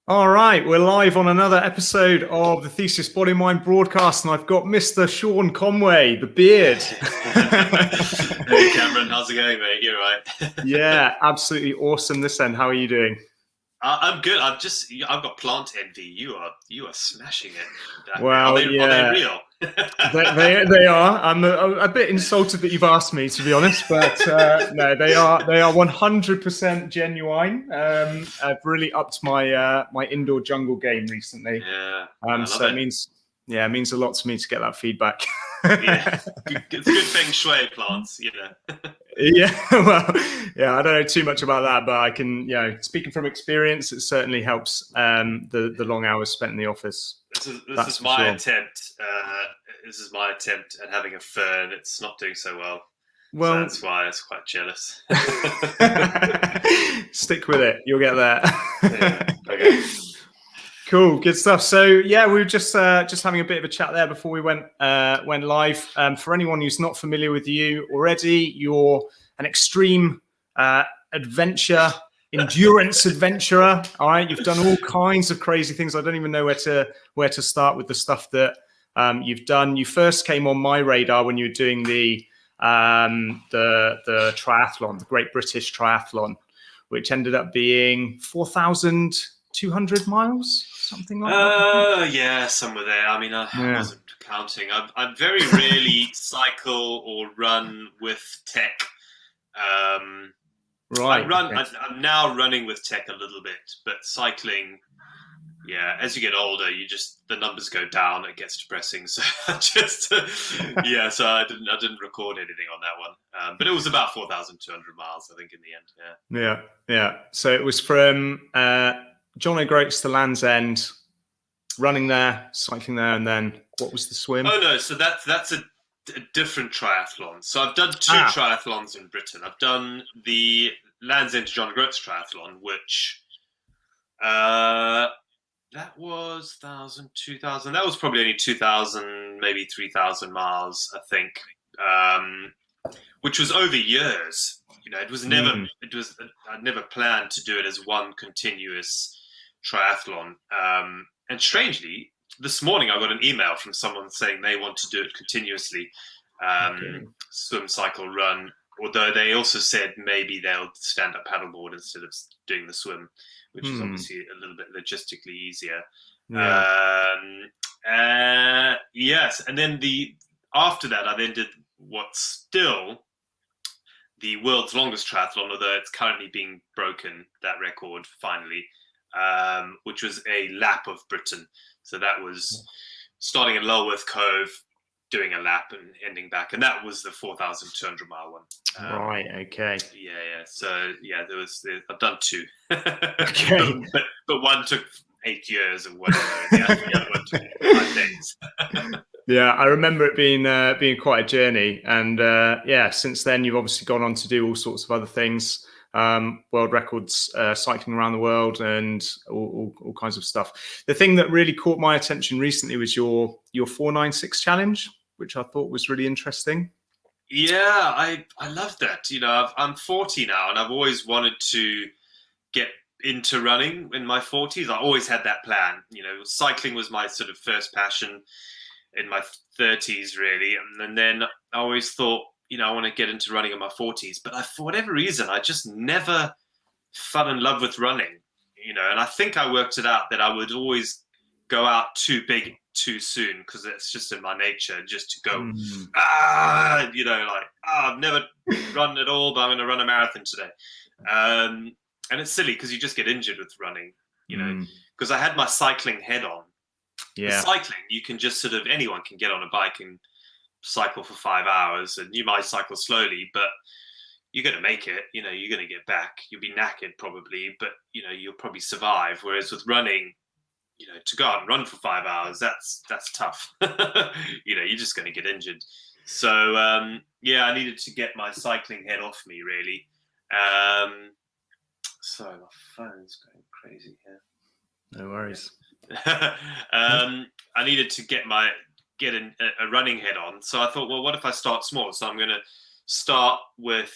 All right, we're live on another episode of the Thesis Body Mind broadcast, and I've got Mr. Sean Conway, the beard. Hey Cameron, how's it going, mate? You're right. Yeah, absolutely awesome this end. How are you doing? I'm good. I've got plant envy. You are smashing it. Are Well, they yeah, real? they are. I'm a bit insulted that you've asked me, to be honest, but no, they are 100% genuine. I've really upped my indoor jungle game recently. Yeah, I love So it it. means a lot to me to get that feedback. Yeah, it's good feng shui plants. Yeah, well, yeah, I don't know too much about that, but I can, speaking from experience, it certainly helps the long hours spent in the office. This That's is for my sure. attempt. This is my attempt at having a fern. It's not doing so well, so Well, that's why I was quite jealous. stick with it. You'll get there. Yeah. Okay. Cool, good stuff. So yeah, we were just having a bit of a chat there before we went live. For anyone who's not familiar with you already, you're an extreme adventure endurance adventurer. All right, you've done all kinds of crazy things. I don't even know where to start with the stuff that you've done. You first came on my radar when you were doing the triathlon, the Great British Triathlon, which ended up being 4,200 miles, something like that. Yeah, somewhere there. I mean, I Yeah. wasn't counting. I very rarely cycle or run with tech. Right. Okay. I'm now running with tech a little bit, but cycling, yeah. As you get older, the numbers go down. It gets depressing. So yeah. So I didn't record anything on that one. But it was about 4,200 miles, I think, in the end. Yeah. Yeah. So it was from John O'Groats to Land's End, running there, cycling there, and then what was the swim? Oh no, so that's a different triathlon. So I've done two triathlons in Britain. I've done the Land's End to John O'Groats triathlon, which that was 1,000, 2,000. That was probably only 2,000, maybe 3,000 miles, I think, which was over years. It was never. I'd never planned to do it as one continuous triathlon. And strangely, this morning I got an email from someone saying they want to do it continuously, swim, cycle, run. Although they also said maybe they'll stand up paddleboard instead of doing the swim, which is obviously a little bit logistically easier. Yeah. Yes, and then after that, I then did what's still the world's longest triathlon, although it's currently being broken, that record finally, which was a lap of Britain. So that was starting in Lulworth Cove, doing a lap and ending back, and that was the 4,200 mile one. Right. Okay. Yeah. So yeah, I've done two. Okay. but one took 8 years or whatever. The other one took 5 days. Yeah, I remember it being quite a journey, and since then you've obviously gone on to do all sorts of other things, world records, cycling around the world, and all kinds of stuff. The thing that really caught my attention recently was your 496 challenge, which I thought was really interesting. Yeah, I love that. I'm 40 now, and I've always wanted to get into running in my 40s. I always had that plan. Cycling was my sort of first passion in my 30s, really, and then I always thought, I want to get into running in my 40s. But for whatever reason, I just never fell in love with running. And I think I worked it out that I would always go out too big too soon, because it's just in my nature just to go I've never run at all, but I'm going to run a marathon today. And it's silly because you just get injured with running, because I had my cycling head on. Yeah. With cycling, you can just anyone can get on a bike and cycle for 5 hours, and you might cycle slowly, but you're going to make it. You're going to get back. You'll be knackered probably, but you'll probably survive. Whereas with running, to go out and run for 5 hours, that's tough. You're just going to get injured. So I needed to get my cycling head off me, really. Sorry, my phone's going crazy here. No worries. I needed to get a running head on. So I thought, well, what if I start small? So I'm going to start with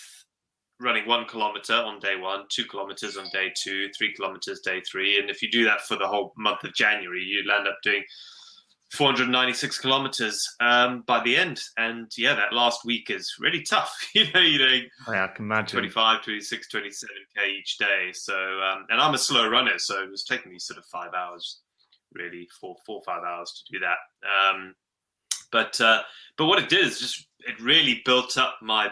running 1 kilometer on day 1, 2 kilometers on day 2, 3 kilometers day 3. And if you do that for the whole month of January, you'll end up doing 496 kilometers by the end. And yeah, that last week is really tough. You're doing I can imagine 25, 26, 27K each day. So, and I'm a slow runner, so it was taking me sort of 5 hours, really, 4 or 5 hours to do that. But what it did is just, it really built up my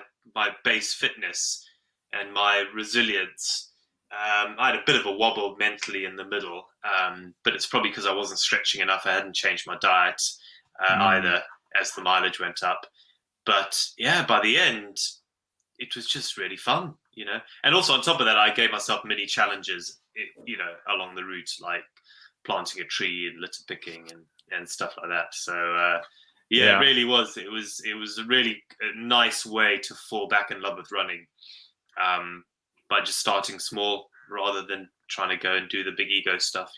base fitness and my resilience. I had a bit of a wobble mentally in the middle, but it's probably because I wasn't stretching enough. I hadn't changed my diet either as the mileage went up. But yeah, by the end, it was just really fun, And also on top of that, I gave myself mini challenges, along the route, like planting a tree and litter picking and stuff like that. So it really was. It was a really nice way to fall back in love with running. By just starting small rather than trying to go and do the big ego stuff,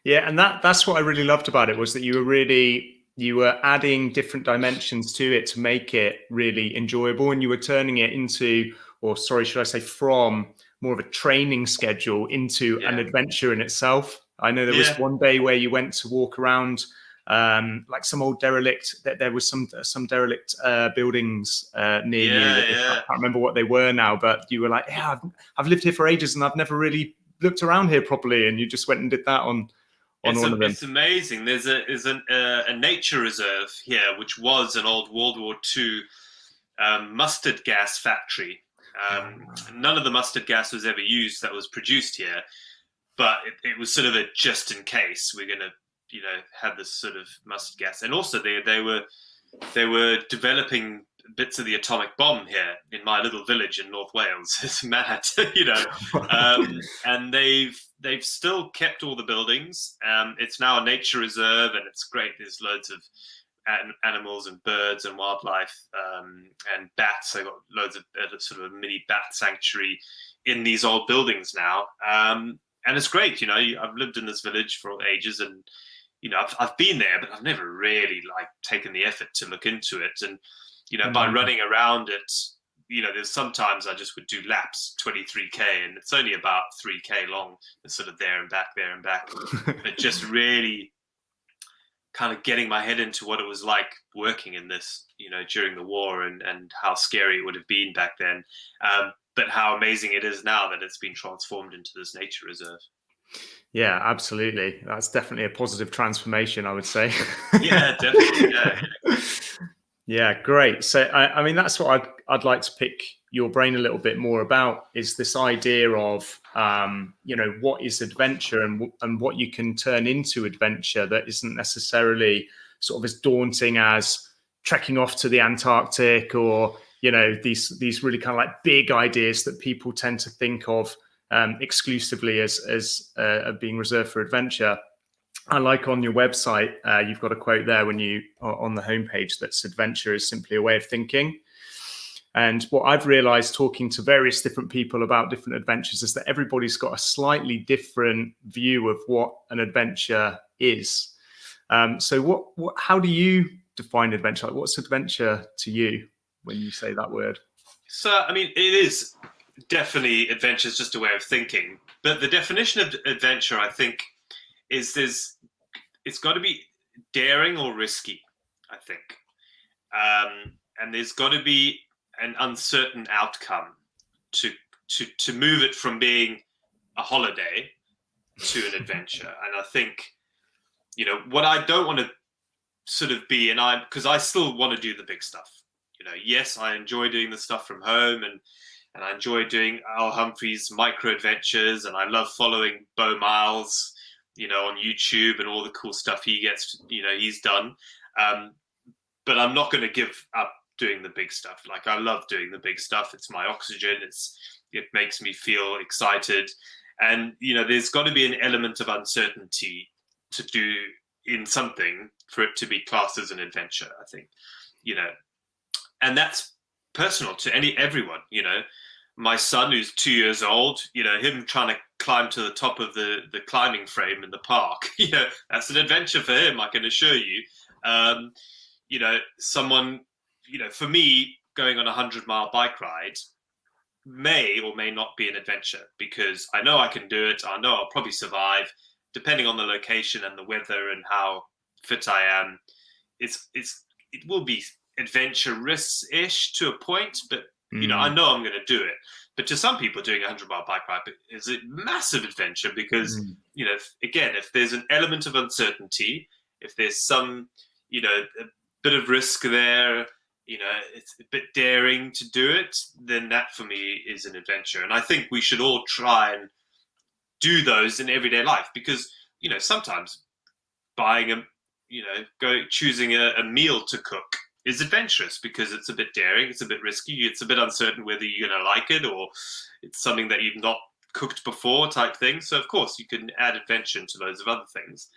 Yeah, and that's what I really loved about it, was that you were adding different dimensions to it to make it really enjoyable, and you were turning it into, or sorry, should I say from more of a training schedule into an adventure in itself. I know there was one day where you went to walk around like some old derelict, that there was some derelict buildings near you. I can't remember what they were now, but you were like, I've lived here for ages and I've never really looked around here properly, and you just went and did that on one of them. It's amazing. There's a nature reserve here, which was an old World War II mustard gas factory. None of the mustard gas was ever used that was produced here, but it was sort of a just in case we're going to have this sort of mustard gas. And also they were developing bits of the atomic bomb here in my little village in North Wales. It's mad, and they've still kept all the buildings. It's now a nature reserve, and it's great. There's loads of animals and birds and wildlife and bats. I got loads of sort of a mini bat sanctuary in these old buildings now, and it's great. I've lived in this village for ages, and I've been there, but I've never really taken the effort to look into it. And by running around it, there's sometimes I just would do laps, 23K, and it's only about 3K long. It's sort of there and back, but just really kind of getting my head into what it was like working in this, during the war, and how scary it would have been back then. But how amazing it is now that it's been transformed into this nature reserve. Yeah, absolutely. That's definitely a positive transformation, I would say. Yeah, definitely. Yeah, great. So, I mean, that's what I'd like to pick your brain a little bit more about, is this idea of, what is adventure and what you can turn into adventure that isn't necessarily sort of as daunting as trekking off to the Antarctic, or, these really kind of like big ideas that people tend to think of exclusively as being reserved for adventure. I like on your website, you've got a quote there when you are on the homepage that's adventure is simply a way of thinking. And what I've realized talking to various different people about different adventures is that everybody's got a slightly different view of what an adventure is. So how do you define adventure? Like, what's adventure to you when you say that word? So, I mean, it is definitely, adventure is just a way of thinking. But the definition of adventure, I think, is it's got to be daring or risky, I think. And there's got to be an uncertain outcome to move it from being a holiday to an adventure. And I think, what I don't want to sort of be, because I still want to do the big stuff. Yes, I enjoy doing the stuff from home, and I enjoy doing Al Humphrey's micro adventures, and I love following Bo Miles, on YouTube, and all the cool stuff he's done. But I'm not going to give up doing the big stuff. Like, I love doing the big stuff. It's my oxygen. It makes me feel excited. And, there's got to be an element of uncertainty to do in something for it to be classed as an adventure, I think, and that's personal to everyone. My son, who's 2 years old, him trying to climb to the top of the climbing frame in the park, that's an adventure for him, I can assure you. Someone, for me, going on a 100-mile bike ride may or may not be an adventure, because I know I can do it. I know I'll probably survive, depending on the location and the weather and how fit I am. It will be adventurous-ish to a point, but I know I'm going to do it. But to some people, doing a 100-mile bike ride is a massive adventure because, if there's an element of uncertainty, if there's some, a bit of risk there, it's a bit daring to do it, then that for me is an adventure. And I think we should all try and do those in everyday life, because, sometimes buying choosing a meal to cook is adventurous because it's a bit daring, it's a bit risky, it's a bit uncertain whether you're going to like it or it's something that you've not cooked before type thing. So of course you can add adventure to loads of other things.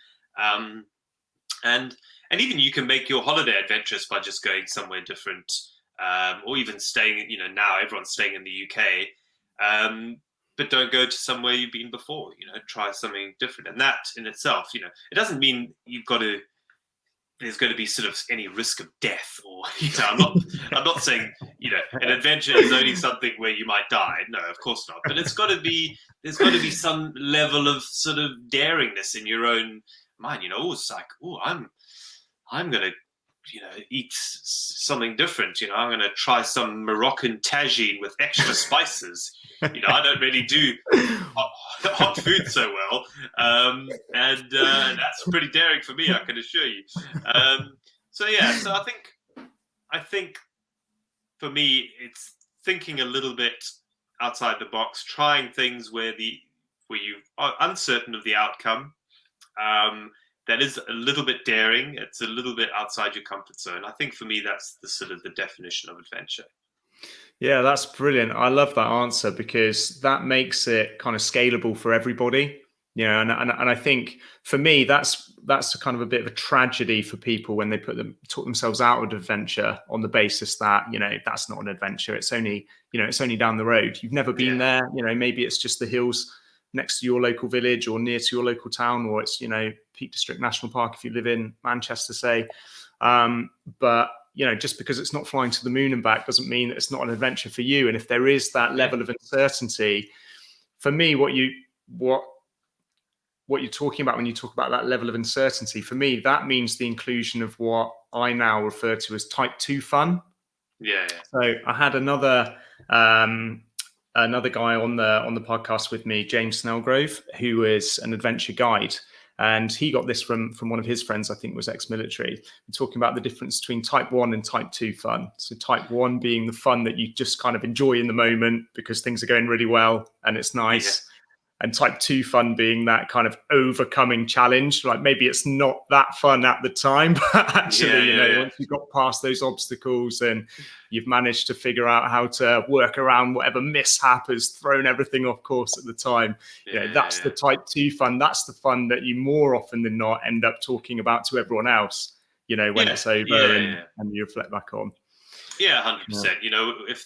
And even you can make your holiday adventurous by just going somewhere different, or even staying, now everyone's staying in the UK, but don't go to somewhere you've been before, try something different. And that in itself, it doesn't mean there's going to be sort of any risk of death, or I'm not saying an adventure is only something where you might die. No, of course not. But there's got to be some level of sort of daringness in your own mind. It's like, I'm going to eat something different. I'm going to try some Moroccan tagine with extra spices. I don't really do hot food so well, and that's pretty daring for me, I can assure you. So I think for me it's thinking a little bit outside the box, trying things where you are uncertain of the outcome. That is a little bit daring. It's a little bit outside your comfort zone. I think for me that's the sort of the definition of adventure. Yeah, that's brilliant. I love that answer because that makes it kind of scalable for everybody. And I think for me that's a kind of a bit of a tragedy for people when they talk themselves out of adventure on the basis that that's not an adventure. It's only down the road. You've never been there. Maybe it's just the hills next to your local village or near to your local town, or it's Peak District National Park if you live in Manchester, say. But just because it's not flying to the moon and back doesn't mean that it's not an adventure for you. And if there is that level of uncertainty, for me, what you're talking about when you talk about that level of uncertainty, for me, that means the inclusion of what I now refer to as type 2 fun. Yeah. So I had another guy on the podcast with me, James Snellgrove, who is an adventure guide. And he got this from one of his friends, I think was ex-military. We're talking about the difference between type 1 and type 2 fun. So type 1 being the fun that you just kind of enjoy in the moment because things are going really well and it's nice. Yeah. And type 2 fun being that kind of overcoming challenge. Like maybe it's not that fun at the time, but actually, once you've got past those obstacles and you've managed to figure out how to work around whatever mishap has thrown everything off course at the time, that's the type 2 fun. That's the fun that you more often than not end up talking about to everyone else, when it's over and you reflect back on. Yeah, 100%. If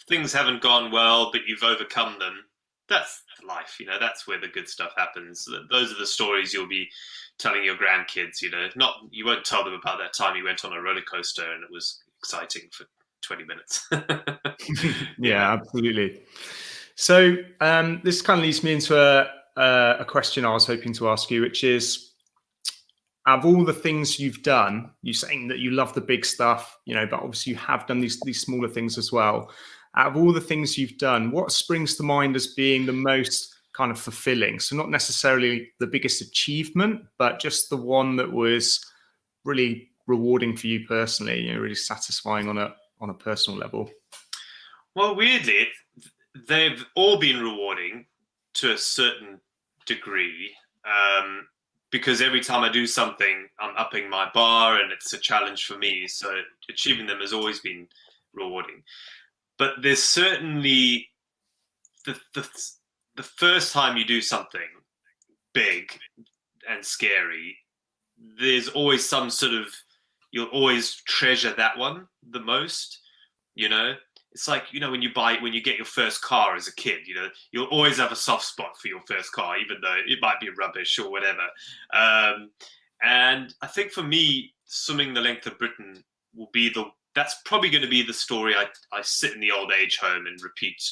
things haven't gone well, but you've overcome them, that's life, that's where the good stuff happens. Those are the stories you'll be telling your grandkids, you won't tell them about that time you went on a roller coaster and it was exciting for 20 minutes. Yeah, absolutely. So this kind of leads me into a question I was hoping to ask you, which is, out of all the things you've done, you're saying that you love the big stuff, but obviously you have done these smaller things as well. Out of all the things you've done, what springs to mind as being the most kind of fulfilling? So not necessarily the biggest achievement, but just the one that was really rewarding for you personally, really satisfying on a personal level. Well, weirdly, they've all been rewarding to a certain degree, because every time I do something, I'm upping my bar and it's a challenge for me. So achieving them has always been rewarding. But there's certainly the first time you do something big and scary, there's always some sort of, you'll always treasure that one the most. It's like, when you get your first car as a kid, you'll always have a soft spot for your first car, even though it might be rubbish or whatever. And I think for me, swimming the length of Britain will be that's probably going to be the story I sit in the old age home and repeat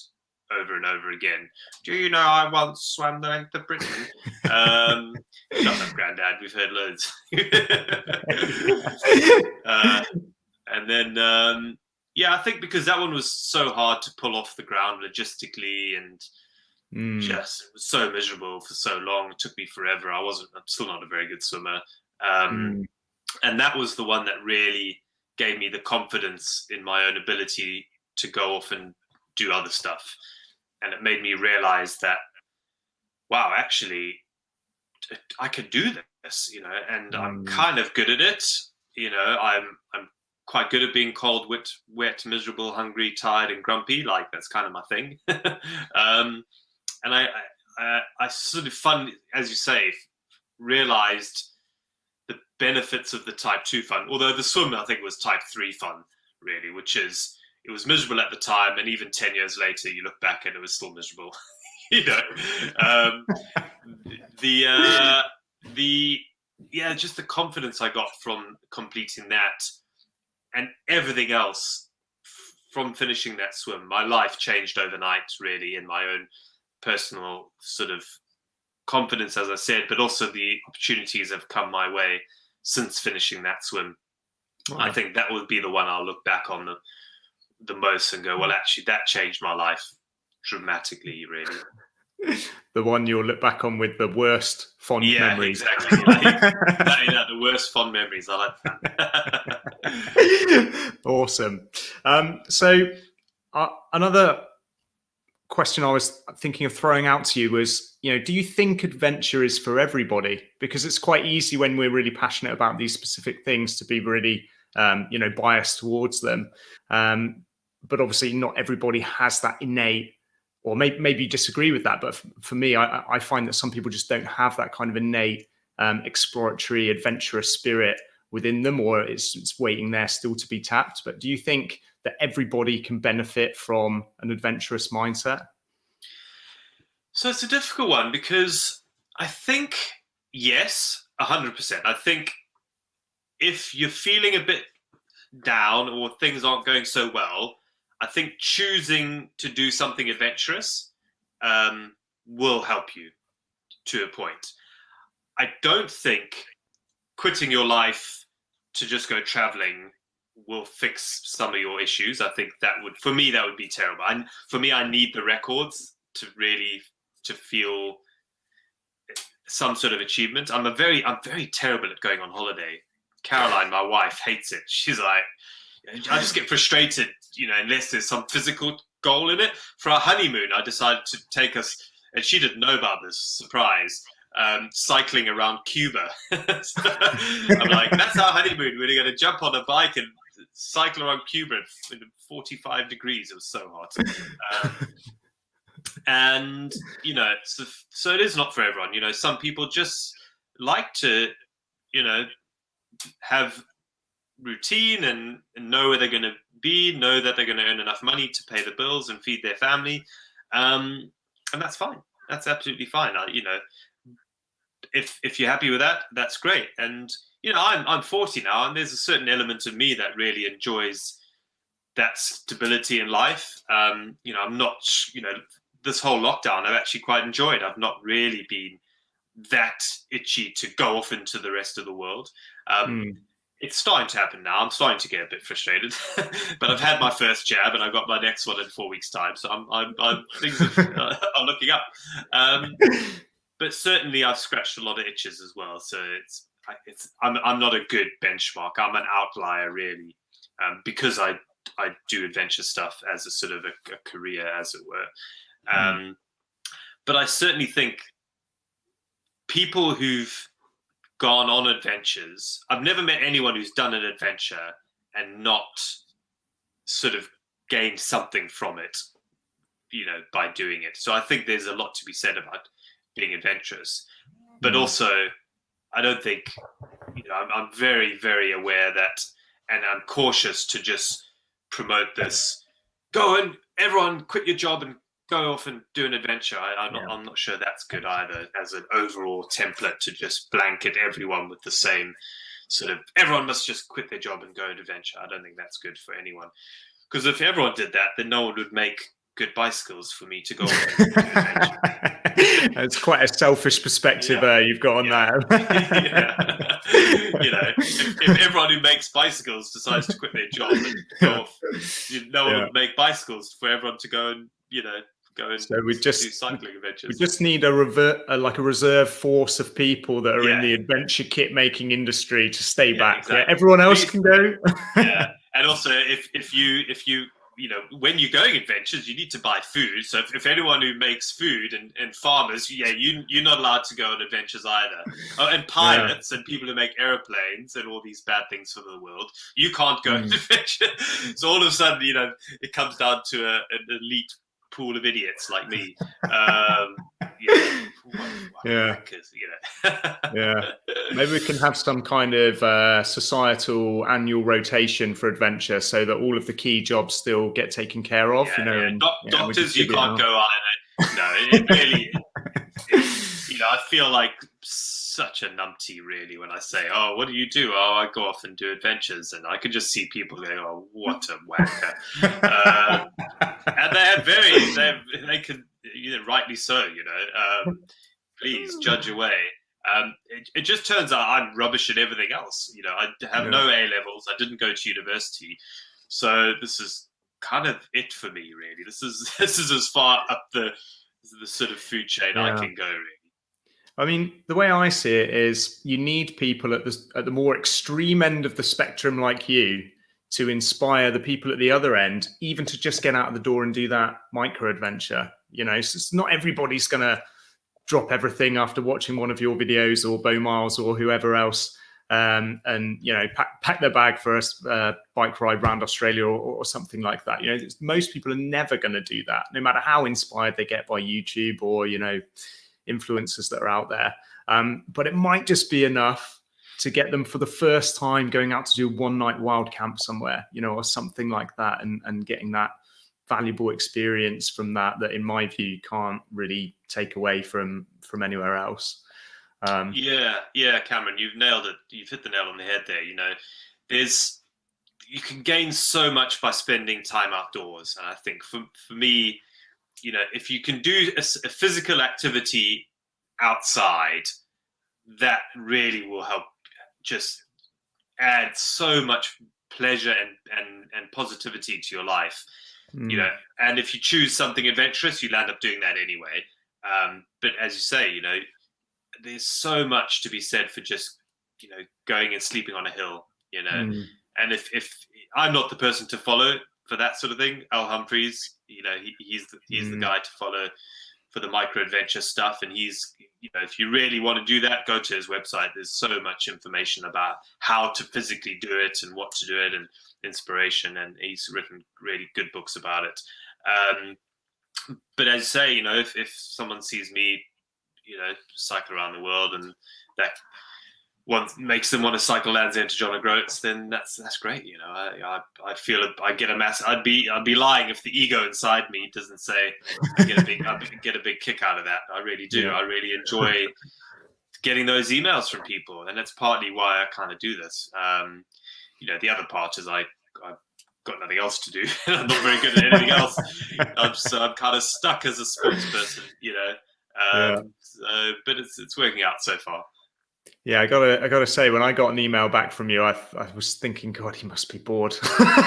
over and over again. Do you know I once swam the length of Britain? Shut up, Grandad. We've heard loads. And then, I think because that one was so hard to pull off the ground logistically, and just it was so miserable for so long. It took me forever. I'm still not a very good swimmer. And that was the one that really gave me the confidence in my own ability to go off and do other stuff. And it made me realize that, wow, actually, I could do this, and I'm kind of good at it. I'm quite good at being cold, wet, miserable, hungry, tired, and grumpy. Like, that's kind of my thing. And I sort of as you say, realized the benefits of the type 2 fun, although the swim, I think, was type 3 fun, really, which is, it was miserable at the time, and even 10 years later, you look back and it was still miserable. Just the confidence I got from completing that, and everything else from finishing that swim. My life changed overnight, really, in my own personal sort of confidence, as I said, but also the opportunities have come my way since finishing that swim. Wow. I think that would be the one I'll look back on the most and go, well, actually, that changed my life dramatically, really. The one you'll look back on with the worst fond memories. Yeah, exactly. The worst fond memories. I like that. Awesome. So another question I was thinking of throwing out to you was, do you think adventure is for everybody? Because it's quite easy when we're really passionate about these specific things to be really, biased towards them. But obviously not everybody has that innate, or maybe you disagree with that. But for me, I find that some people just don't have that kind of innate exploratory, adventurous spirit within them, or it's waiting there still to be tapped. But do you think that everybody can benefit from an adventurous mindset? So it's a difficult one, because I think, yes, 100%. I think if you're feeling a bit down or things aren't going so well, I think choosing to do something adventurous will help you to a point. I don't think quitting your life to just go traveling will fix some of your issues. I think that would be terrible. For me, I need the records to feel some sort of achievement. I'm very terrible at going on holiday. Caroline, my wife, hates it. She's like, I just get frustrated, unless there's some physical goal in it. For our honeymoon, I decided to take us, and she didn't know about this, surprise, cycling around Cuba. So I'm like, that's our honeymoon. We're going to jump on a bike and cycle around Cuba in 45 degrees. It was so hot. And, so it is not for everyone. Some people just like to, have routine and know where they're going to be, know that they're going to earn enough money to pay the bills and feed their family. And that's fine. That's absolutely fine. If you're happy with that, that's great. And, I'm 40 now, and there's a certain element of me that really enjoys that stability in life. I'm not, this whole lockdown, I've actually quite enjoyed. I've not really been that itchy to go off into the rest of the world. It's starting to happen now. I'm starting to get a bit frustrated, but I've had my first jab and I've got my next one in 4 weeks' time. So things are looking up. But certainly I've scratched a lot of itches as well. So I'm not a good benchmark. I'm an outlier, really, because I do adventure stuff as a sort of a career, as it were. But I certainly think people who've gone on adventures, I've never met anyone who's done an adventure and not sort of gained something from it, by doing it. So I think there's a lot to be said about being adventurous, but also I don't think, I'm very, very aware that, and I'm cautious to just promote this, go and everyone quit your job and go off and do an adventure. I'm not sure that's good either as an overall template to just blanket everyone with the same sort of, everyone must just quit their job and go on adventure. I don't think that's good for anyone. Because if everyone did that, then no one would make good bicycles for me to go on an adventure. It's quite a selfish perspective you've got on that. You know, if everyone who makes bicycles decides to quit their job and go off, no one would make bicycles for everyone to go and, you know, so we do cycling adventures. We just need a reserve force of people that are in the adventure kit making industry to stay back. Exactly. Where everyone else can go. And also if you know, when you're going adventures, you need to buy food. So if anyone who makes food and farmers, you're not allowed to go on adventures either. Oh, and pilots and people who make airplanes and all these bad things for the world, you can't go on adventure. So all of a sudden, you know, it comes down to an elite pool of idiots like me. Maybe we can have some kind of societal annual rotation for adventure, so that all of the key jobs still get taken care of. You know, and, doctors, you can't go either. No, it really. You know, I feel like such a numpty, really, when I say, "Oh, what do you do?" "Oh, I go off and do adventures," and I can just see people going, "Oh, what a wanker!" And they can, you know, rightly so. You know, please judge away. It just turns out I'm rubbish at everything else. You know, I have no A levels. I didn't go to university, so this is kind of it for me, really. This is as far up the sort of food chain I can go, really. I mean, the way I see it is you need people at the more extreme end of the spectrum like you to inspire the people at the other end, even to just get out of the door and do that micro adventure. You know, so it's not everybody's going to drop everything after watching one of your videos or Bo Miles or whoever else, and, you know, pack their bag for a bike ride around Australia or something like that. You know, most people are never going to do that, no matter how inspired they get by YouTube or, you know, influencers that are out there. But it might just be enough to get them for the first time going out to do a one-night wild camp somewhere, you know, or something like that, and getting that valuable experience from that in my view you can't really take away from anywhere else. Cameron, you've nailed it. You've hit the nail on the head there. You know, you can gain so much by spending time outdoors, and I think for me, you know, if you can do a physical activity outside, that really will help just add so much pleasure and positivity to your life. You know, and if you choose something adventurous, you'll end up doing that anyway. But as you say, you know, there's so much to be said for just, you know, going and sleeping on a hill, you know. And if I'm not the person to follow for that sort of thing, Al Humphreys, you know, he's the guy to follow for the micro adventure stuff. And he's, you know, if you really want to do that, go to his website. There's so much information about how to physically do it and what to do it and inspiration. And he's written really good books about it. But as you say, you know, if someone sees me, you know, cycle around the world and that one makes them want to cycle Land's End to John O'Groats, then that's great. You know, I feel I get a mass. I'd be lying if the ego inside me doesn't say I get a big kick out of that. I really do. I really enjoy getting those emails from people, and that's partly why I kind of do this. You know, the other part is I've got nothing else to do. I'm not very good at anything else. I'm kind of stuck as a spokesperson. You know, but it's working out so far. Yeah, I gotta say, when I got an email back from you, I was thinking, God, he must be bored.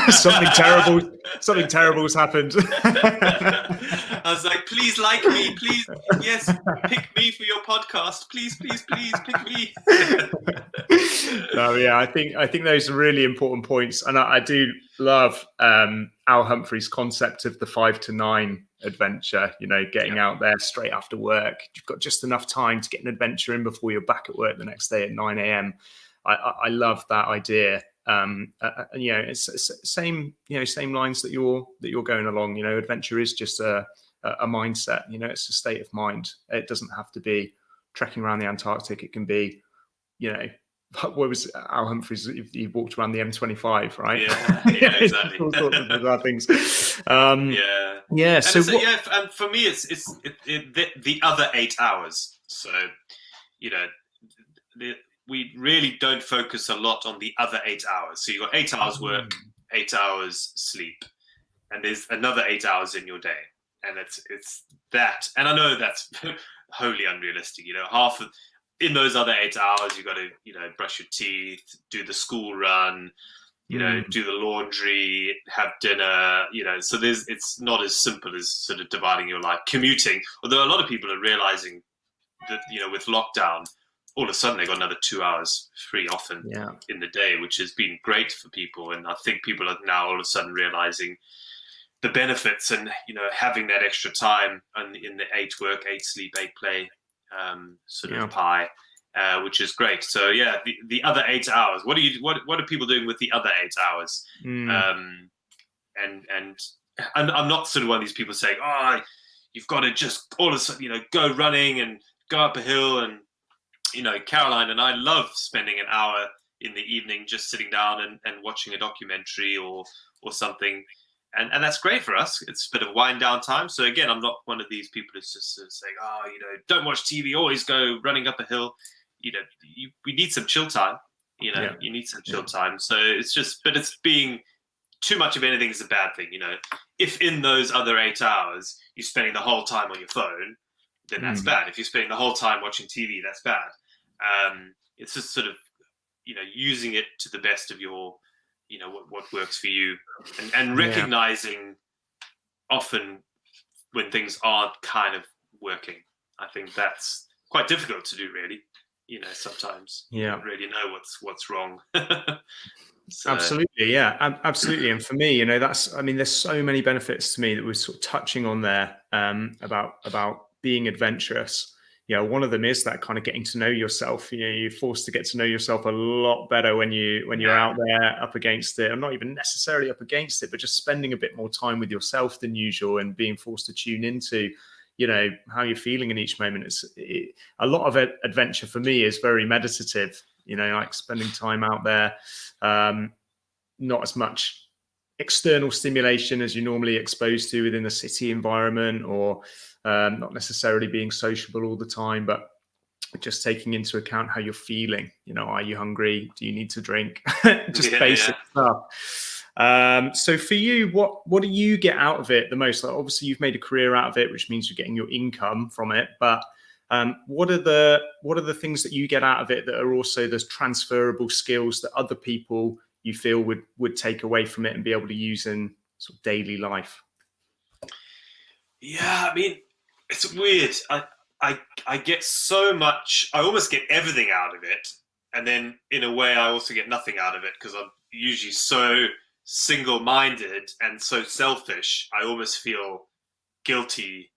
something terrible's happened. I was like, please like me, please, yes, pick me for your podcast, please pick me. No, yeah, I think those are really important points, and I do love Al Humphreys' concept of the 5 to 9 adventure. You know, getting out there straight after work. You've got just enough time to get an adventure in before you're back at work the next day at 9 a.m. I love that idea. And you know, it's same lines that you're going along. You know, adventure is just a mindset. You know, it's a state of mind. It doesn't have to be trekking around the Antarctic. It can be, you know, what was Al Humphreys? He walked around the M25, right? Yeah, exactly. All sorts of bizarre things. Yeah. So and for me, it's the other 8 hours. So, you know, we really don't focus a lot on the other 8 hours. So you've got 8 hours work, 8 hours sleep, and there's another 8 hours in your day. and it's that. And I know that's wholly unrealistic. Half of in those other 8 hours, you got to brush your teeth, do the school run, do the laundry, have dinner. So it's not as simple as sort of dividing your life. Commuting, although a lot of people are realizing that with lockdown, all of a sudden they got another 2 hours free often in the day, which has been great for people. And I think people are now all of a sudden realizing the benefits and having that extra time and in the 8 work, 8 sleep, 8 play sort of pie, which is great. So the other 8 hours, what are people doing with the other 8 hours? And I'm not sort of one of these people saying, oh, you've got to just all of a sudden go running and go up a hill. And Caroline and I love spending an hour in the evening just sitting down and watching a documentary or something. And that's great for us. It's a bit of wind down time. So again, I'm not one of these people who's just sort of saying, oh, don't watch TV, always go running up a hill. We need some chill time. You need some chill time. So but it's being too much of anything is a bad thing. If in those other 8 hours you're spending the whole time on your phone, then that's bad. If you're spending the whole time watching TV, that's bad. It's just sort of, using it to the best of your, what works for you, and recognizing often when things aren't kind of working. I think that's quite difficult to do, really. Sometimes you don't really know what's wrong. So. Absolutely, absolutely. And for me, there's so many benefits to me that we're sort of touching on there about being adventurous. One of them is that kind of getting to know yourself. You're forced to get to know yourself a lot better when you're out there up against it. I'm not even necessarily up against it, but just spending a bit more time with yourself than usual and being forced to tune into, how you're feeling in each moment. A lot of adventure for me is very meditative. Like spending time out there, not as much external stimulation as you're normally exposed to within the city environment, or not necessarily being sociable all the time, but just taking into account how you're feeling. Are you hungry? Do you need to drink? Just basic stuff. So for you, what do you get out of it the most? Like, obviously you've made a career out of it, which means you're getting your income from it, but what are the things that you get out of it that are also the transferable skills that other people you feel would take away from it and be able to use in sort of daily life? Yeah, it's weird. I get so much. I almost get everything out of it, and then in a way, I also get nothing out of it because I'm usually so single-minded and so selfish. I almost feel guilty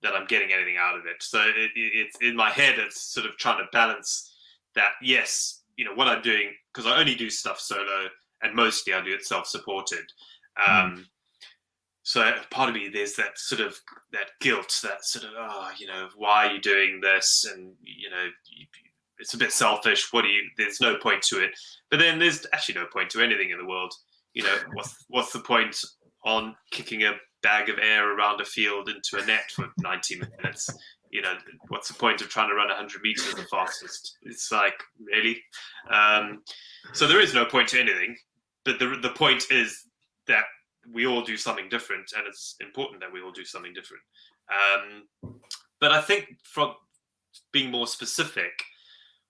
that I'm getting anything out of it. So it's in my head. It's sort of trying to balance that. Yes, what I'm doing, because I only do stuff solo, and mostly I do it self-supported. So part of me, there's that sort of that guilt, that sort of, why are you doing this? And, it's a bit selfish. There's no point to it. But then there's actually no point to anything in the world. What's the point on kicking a bag of air around a field into a net for 90 minutes? What's the point of trying to run 100 meters the fastest? It's like, really? So there is no point to anything. But the point is that we all do something different, and it's important that we all do something different. But I think, from being more specific,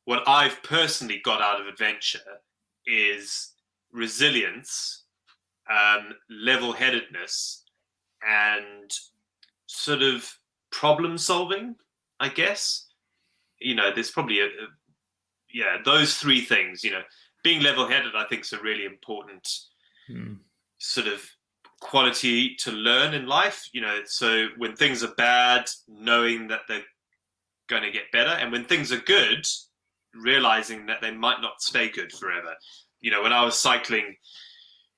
what I've personally got out of adventure is resilience, level-headedness, and sort of problem solving, I guess. There's probably those three things. Being level-headed, I think, is a really important sort of quality to learn in life. So when things are bad, knowing that they're going to get better, and when things are good, realizing that they might not stay good forever. When I was cycling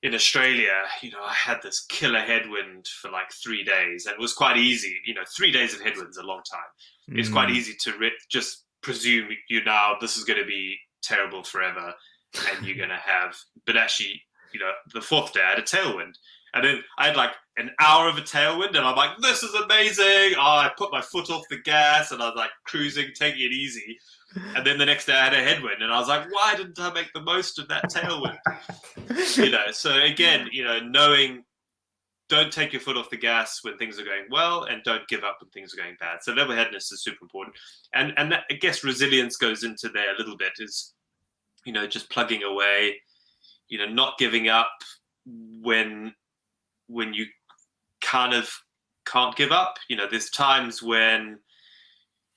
in Australia, I had this killer headwind for like 3 days, and it was quite easy. 3 days of headwind's a long time. It's quite easy to just presume this is going to be terrible forever, and you're going to have, but actually, the fourth day I had a tailwind. And then I had like an hour of a tailwind, and I'm like, this is amazing. I put my foot off the gas, and I was like cruising, taking it easy. And then the next day I had a headwind, and I was like, why didn't I make the most of that tailwind? So again, knowing don't take your foot off the gas when things are going well, and don't give up when things are going bad. So level-headedness is super important. And that, I guess resilience goes into there a little bit, is, just plugging away, not giving up when you kind of can't give up. There's times when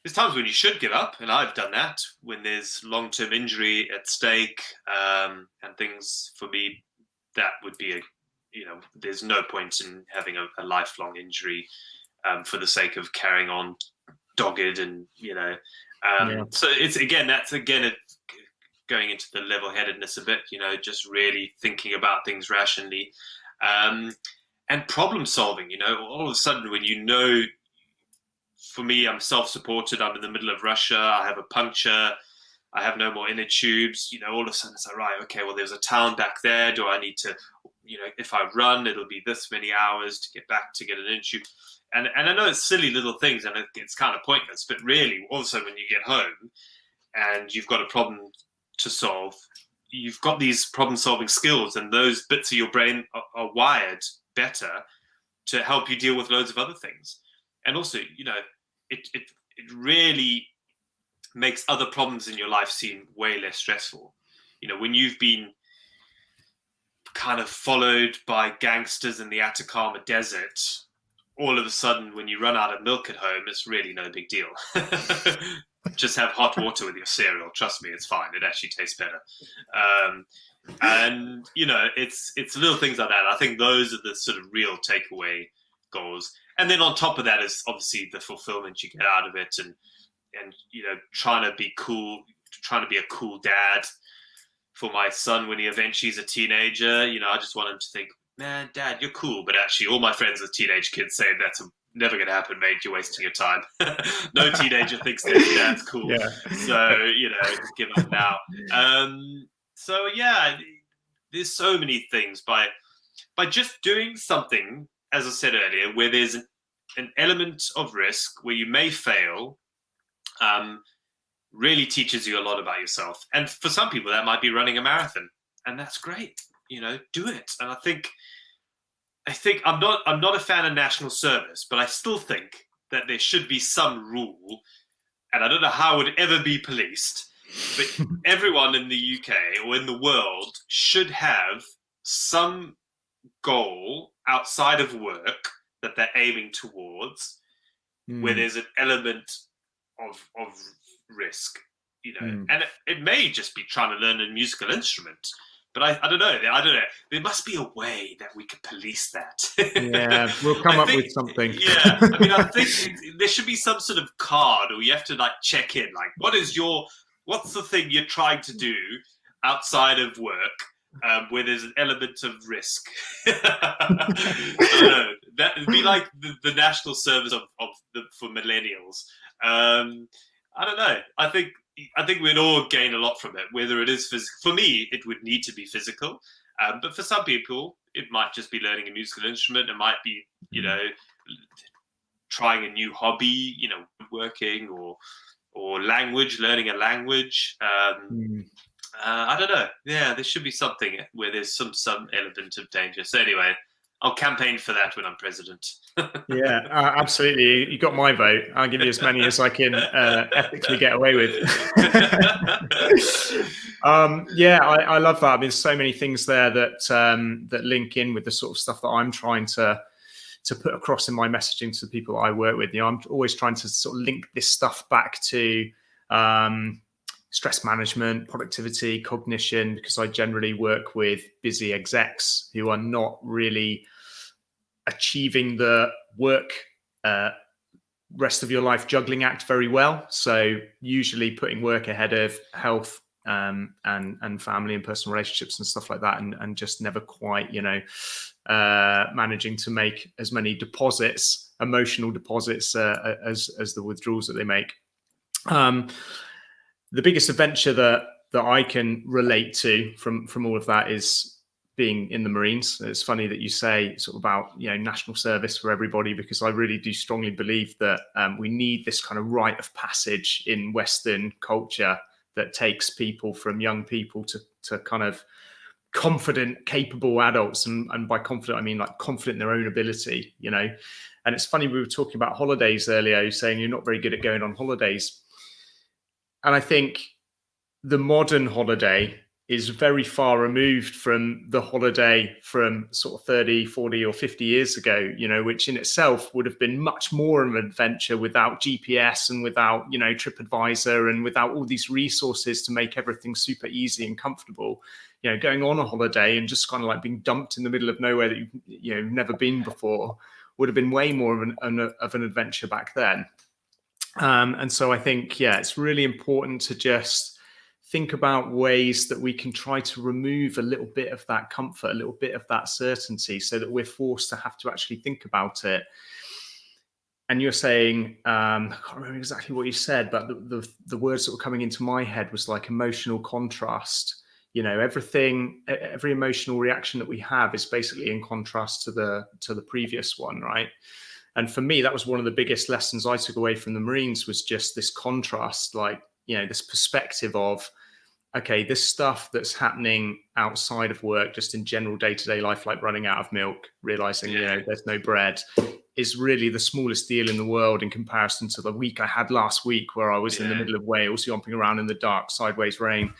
you should give up, and I've done that when there's long-term injury at stake, and things. For me, that would be there's no point in having a lifelong injury for the sake of carrying on dogged, and so that's going into the level-headedness a bit, just really thinking about things rationally, and problem solving. All of a sudden, when for me, I'm self-supported, I'm in the middle of Russia, I have a puncture, I have no more inner tubes, all of a sudden it's like, right, okay, well, there's a town back there. Do I need to, if I run, it'll be this many hours to get back to get an inner tube. And I know it's silly little things, and it's kind of pointless, but really, also when you get home and you've got a problem to solve, you've got these problem-solving skills, and those bits of your brain are wired better to help you deal with loads of other things. And also, it really makes other problems in your life seem way less stressful. When you've been kind of followed by gangsters in the Atacama Desert, all of a sudden, when you run out of milk at home, it's really no big deal. Just have hot water with your cereal. Trust me, it's fine. It actually tastes better. And it's little things like that. I think those are the sort of real takeaway goals. And then on top of that is obviously the fulfillment you get out of it, and trying to be cool, trying to be a cool dad for my son when he eventually is a teenager. I just want him to think, man, Dad, you're cool. But actually, all my friends with teenage kids say that's never going to happen, mate. You're wasting your time. No teenager thinks their dad's cool. Yeah. So, give up now. So, yeah, there's so many things by just doing something, as I said earlier, where there's an element of risk, where you may fail, really teaches you a lot about yourself. And for some people, that might be running a marathon, and that's great. Do it. And I think I'm not a fan of national service, but I still think that there should be some rule, and I don't know how it would ever be policed, but everyone in the UK or in the world should have some goal outside of work that they're aiming towards, where there's an element of risk, and it may just be trying to learn a musical instrument, but I don't know. There must be a way that we could police that. Yeah, we'll come up with something. Yeah, I mean, I think there should be some sort of card, or you have to wcheck in, what's the thing you're trying to do outside of work, where there's an element of risk. I don't know. That would be like the national service for millennials. I don't know. I think we'd all gain a lot from it, whether it is physical. For me, it would need to be physical. But for some people, it might just be learning a musical instrument. It might be, trying a new hobby, working or language, learning a language. I don't know. Yeah, there should be something where there's some element of danger. So anyway, I'll campaign for that when I'm president. Yeah, absolutely. You got my vote. I'll give you as many as I can ethically get away with. I love that. I mean, so many things there that link in with the sort of stuff that I'm trying to put across in my messaging to the people I work with. I'm always trying to sort of link this stuff back to stress management, productivity, cognition, because I generally work with busy execs who are not really achieving the work rest of your life juggling act very well. So usually putting work ahead of health and family and personal relationships and stuff like that, and just never quite managing to make as many deposits, emotional deposits, as the withdrawals that they make. The biggest adventure that I can relate to from all of that is being in the Marines. It's funny that you say sort of about national service for everybody, because I really do strongly believe that we need this kind of rite of passage in Western culture that takes people from young people to kind of confident, capable adults. And by confident, I mean like confident in their own ability, you know. And it's funny, we were talking about holidays earlier, saying you're not very good at going on holidays. And I think the modern holiday is very far removed from the holiday from sort of 30, 40 or 50 years ago, you know, which in itself would have been much more of an adventure without GPS and without, you know, TripAdvisor and without all these resources to make everything super easy and comfortable. You know, going on a holiday and just kind of like being dumped in the middle of nowhere that you've never been before would have been way more of an adventure back then. And so I think, yeah, it's really important to just think about ways that we can try to remove a little bit of that comfort, a little bit of that certainty, so that we're forced to have to actually think about it. And you're saying, I can't remember exactly what you said, but the words that were coming into my head was like emotional contrast. You know, every emotional reaction that we have is basically in contrast to the previous one, right? And for me, that was one of the biggest lessons I took away from the Marines, was just this contrast, like, you know, this perspective of, okay, this stuff that's happening outside of work, just in general day-to-day life, like running out of milk, realizing, you know, there's no bread, is really the smallest deal in the world in comparison to the week I had last week, where I was in the middle of Wales, yomping around in the dark, sideways rain.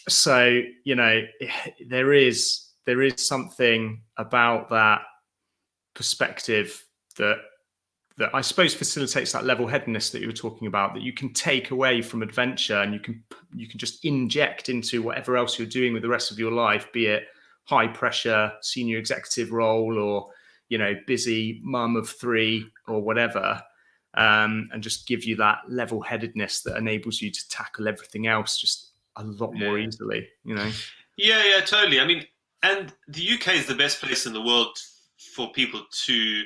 So, you know, there is something about that perspective that I suppose facilitates that level-headedness that you were talking about, that you can take away from adventure and you can just inject into whatever else you're doing with the rest of your life, be it high pressure senior executive role or, you know, busy mum of 3 or whatever, and just give you that level-headedness that enables you to tackle everything else just a lot more easily, you know? Yeah, totally. I mean, and the UK is the best place in the world for people to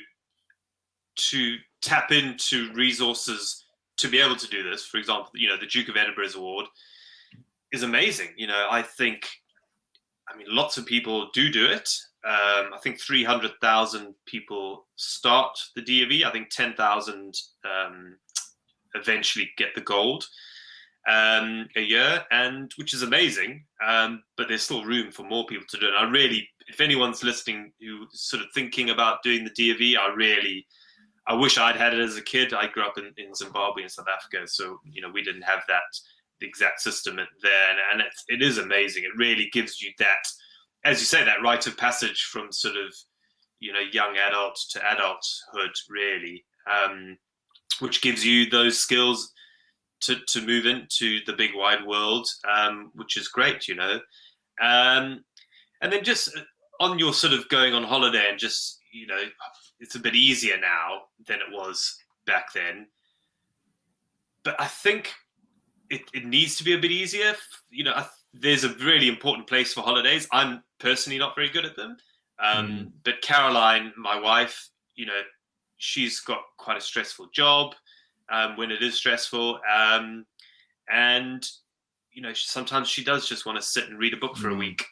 tap into resources to be able to do this. For example, you know, the Duke of Edinburghs Award is amazing. You know, I mean, lots of people do it. I think 300,000 people start the DofE. I think 10,000 eventually get the gold a year, and which is amazing. But there's still room for more people to do it. And I really, if anyone's listening who's sort of thinking about doing the DofE, I wish I'd had it as a kid. I grew up in Zimbabwe and South Africa, so, you know, we didn't have the exact system there, and it is amazing. It really gives you that, as you say, that rite of passage from sort of, you know, young adult to adulthood, really, which gives you those skills to move into the big wide world, which is great, you know. And then just on your sort of going on holiday and just, you know, it's a bit easier now than it was back then. But I think it needs to be a bit easier. You know, there's a really important place for holidays. I'm personally not very good at them. But Caroline, my wife, you know, she's got quite a stressful job when it is stressful. And, you know, sometimes she does just want to sit and read a book for a week.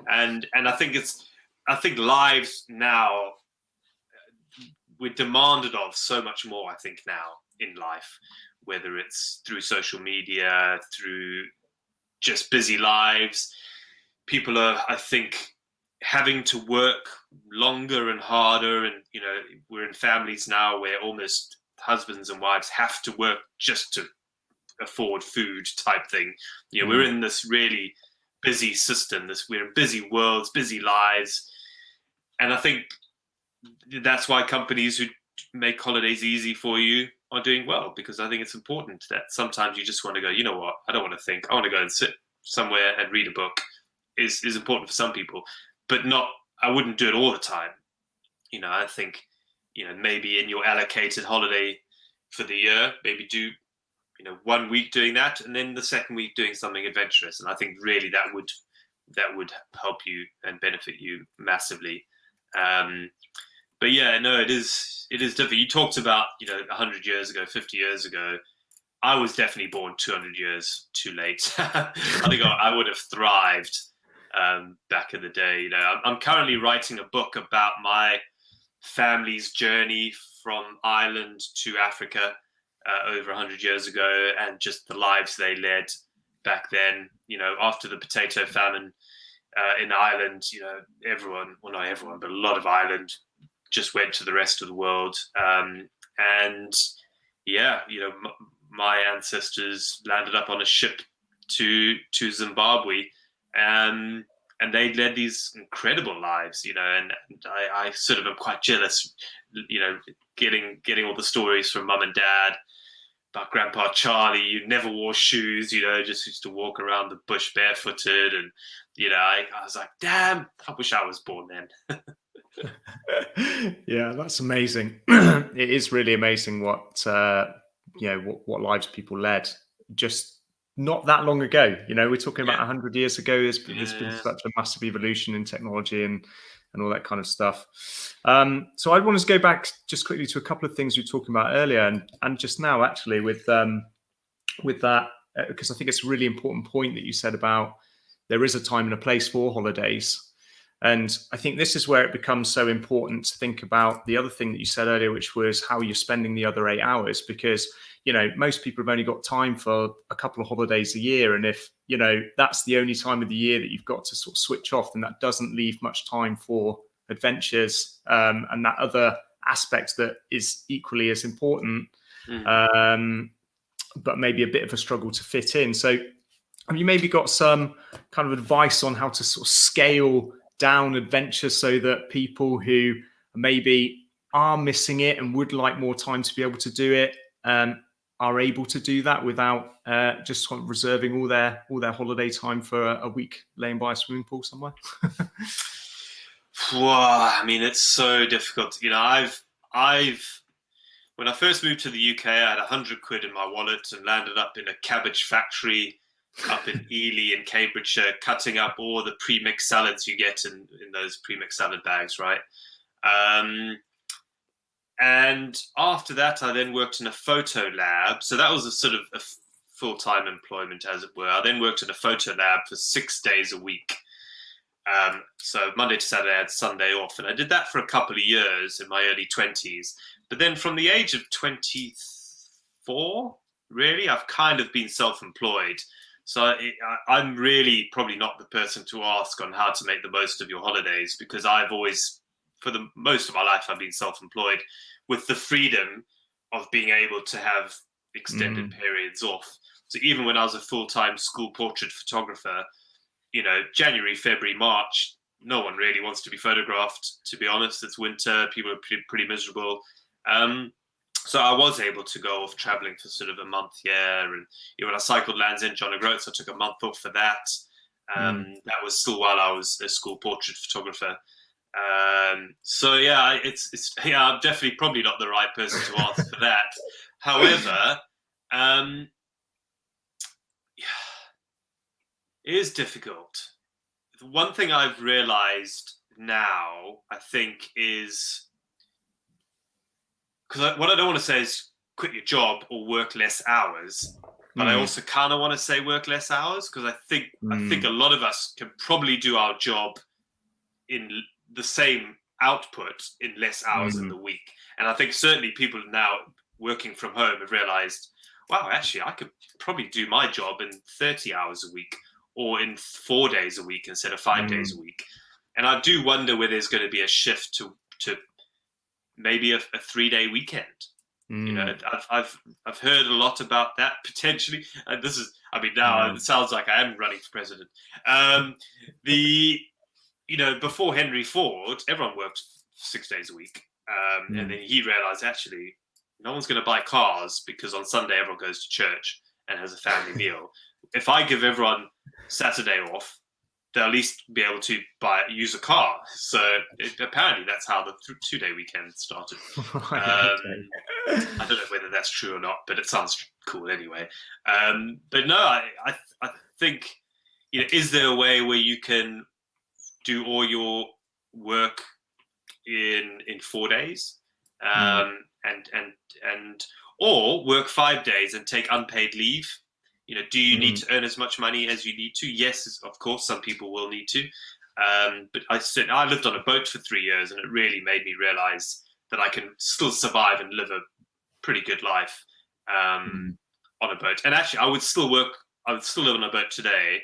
And I think lives now, we're demanded of so much more, I think, now in life, whether it's through social media, through just busy lives. People are, I think, having to work longer and harder. And, you know, we're in families now where almost husbands and wives have to work just to afford food type thing. You know, we're in this really busy system, we're in busy worlds, busy lives. And I think that's why companies who make holidays easy for you are doing well, because I think it's important that sometimes you just want to go, you know what, I don't want to think, I want to go and sit somewhere and read a book is important for some people, but not, I wouldn't do it all the time. You know, I think, you know, maybe in your allocated holiday for the year, maybe do, you know, 1 week doing that, and then the second week doing something adventurous. And I think really that would help you and benefit you massively. But yeah, no, it is different. You talked about, you know, 100 years ago, 50 years ago. I was definitely born 200 years too late. I think I would have thrived back in the day. You know, I'm currently writing a book about my family's journey from Ireland to Africa over 100 years ago, and just the lives they led back then. You know, after the potato famine in Ireland, everyone, well, not everyone, but a lot of Ireland just went to the rest of the world. And yeah, my ancestors landed up on a ship to Zimbabwe, and they led these incredible lives, and I sort of am quite jealous, getting all the stories from mum and dad about Grandpa Charlie, who never wore shoes, just used to walk around the bush barefooted. And, I was like, damn, I wish I was born then. Yeah, that's amazing. It is really amazing what lives people led just not that long ago. We're talking about 100 years ago. There's been such a massive evolution in technology and all that kind of stuff. So I want to go back just quickly to a couple of things we were talking about earlier and just now, actually, with that, because I think it's a really important point that you said about there is a time and a place for holidays. And I think this is where it becomes so important to think about the other thing that you said earlier, which was how you're spending the other 8 hours, because, most people have only got time for a couple of holidays a year. And if, that's the only time of the year that you've got to sort of switch off, then that doesn't leave much time for adventures and that other aspect that is equally as important, but maybe a bit of a struggle to fit in. So have you maybe got some kind of advice on how to sort of scale down adventure so that people who maybe are missing it and would like more time to be able to do it are able to do that without just sort of reserving all their holiday time for a week laying by a swimming pool somewhere? Wow, I mean, it's so difficult. I've when I first moved to the UK, I had 100 quid in my wallet and landed up in a cabbage factory up in Ely in Cambridgeshire, cutting up all the pre-mixed salads you get in those pre-mixed salad bags, right? And after that, I then worked in a photo lab. So that was a sort of a full-time employment, as it were. I then worked in a photo lab for 6 days a week. So Monday to Saturday, I had Sunday off. And I did that for a couple of years in my early 20s. But then from the age of 24, really, I've kind of been self-employed. So I'm really probably not the person to ask on how to make the most of your holidays, because I've always, for the most of my life, I've been self-employed with the freedom of being able to have extended periods off. So even when I was a full-time school portrait photographer, January, February, March, no one really wants to be photographed, to be honest. It's winter, people are pretty miserable. So I was able to go off traveling for sort of a month, and when I cycled Land's End, John O'Groats, I took a month off for that. That was still while I was a school portrait photographer. So yeah, I'm definitely probably not the right person to ask for that. However, it is difficult. One thing I've realized now, I think, is, because what I don't want to say is quit your job or work less hours, but I also kind of want to say work less hours, because I think a lot of us can probably do our job in the same output in less hours in the week. And I think certainly people now working from home have realized, wow, actually, I could probably do my job in 30 hours a week or in 4 days a week instead of 5 days a week. And I do wonder whether there's going to be a shift to maybe a 3-day weekend. I've heard a lot about that potentially. And this is, now it sounds like I am running for president. Before Henry Ford, everyone worked 6 days a week. And then he realized, actually, no one's going to buy cars because on Sunday everyone goes to church and has a family meal. If I give everyone Saturday off, they'll at least be able to use a car. So apparently that's how the 2-day weekend started. I don't know whether that's true or not, but it sounds cool anyway. But no, I think, is there a way where you can do all your work in 4 days, or work 5 days and take unpaid leave? Do you need to earn as much money as you need to? Yes, of course, some people will need to. But I lived on a boat for 3 years, and it really made me realize that I can still survive and live a pretty good life on a boat. And actually, I would still live on a boat today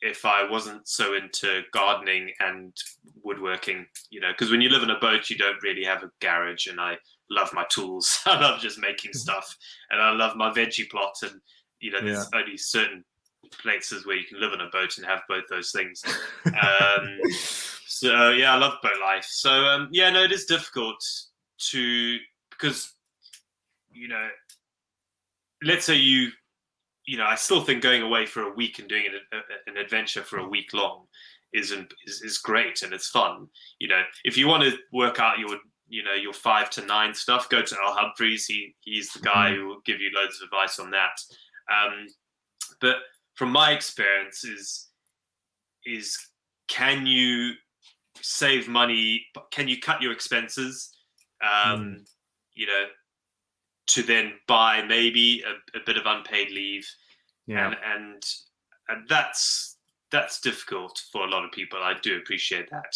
if I wasn't so into gardening and woodworking, you know, because when you live in a boat, you don't really have a garage, and I love my tools. I love just making stuff, and I love my veggie plot, and you know, there's only certain places where you can live in a boat and have both those things. So yeah, I love boat life. So yeah, no, it is difficult because you know, let's say you know, I still think going away for a week and doing an adventure for a week long is great and it's fun. You know, if you want to work out your 5 to 9 stuff, go to Al Humphreys. He's the guy who will give you loads of advice on that. But from my experience is can you save money? Can you cut your expenses? You know, to then buy maybe a bit of unpaid leave, and that's difficult for a lot of people. I do appreciate that,